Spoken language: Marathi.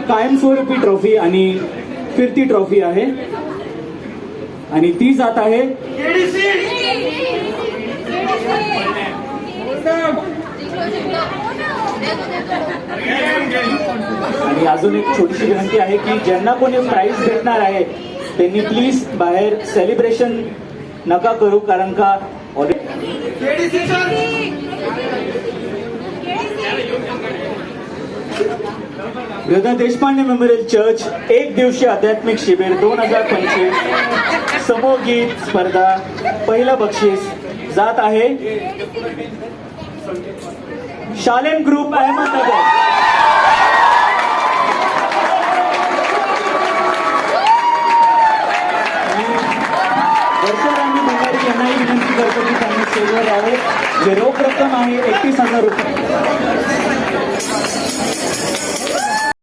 कायमस्वरूपी ट्रॉफी आणि फिरती ट्रॉफी आहे आणि ती जात आहे आणि अजून एक छोटीशी विनंती आहे की ज्यांना कोणी प्राइज भेटणार आहे त्यांनी प्लीज बाहेर सेलिब्रेशन नका करू, कारण का वृद्धा देशपांडे मेमोरियल चर्च एक दिवसीय आध्यात्मिक शिबिर 2025 समूह गीत स्पर्धा पहिलं बक्षीस जात आहे शालेम ग्रुप अहमदनगर। वर्षाराणी भंडारी यांनाही विनंती करतो की त्यांनी स्टेजवर यावे। जे रोख रक्कम आहे 31,000 रुपये।